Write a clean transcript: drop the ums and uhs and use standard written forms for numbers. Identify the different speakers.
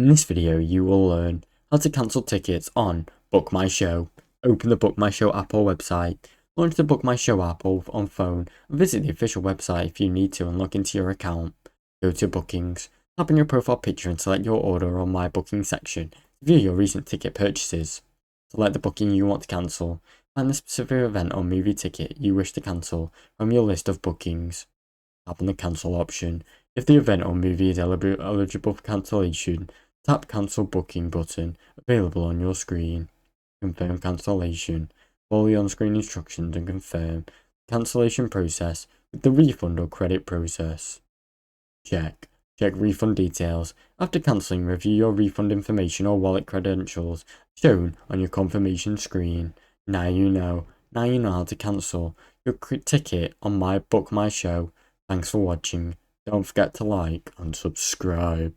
Speaker 1: In this video, you will learn how to cancel tickets on BookMyShow. Open the BookMyShow app or website, launch the BookMyShow app on phone, and visit the official website if you need to and log into your account. Go to Bookings, tap on your profile picture and select your order on My Booking section to view your recent ticket purchases. Select the booking you want to cancel, find the specific event or movie ticket you wish to cancel from your list of bookings. Tap on the cancel option. If the event or movie is eligible for cancellation, tap Cancel Booking button available on your screen. Confirm cancellation. Follow the on-screen instructions and confirm the cancellation process with the refund or credit process. Check refund details. After cancelling, review your refund information or wallet credentials shown on your confirmation screen. Now you know how to cancel your ticket on My BookMyShow. Thanks for watching. Don't forget to like and subscribe.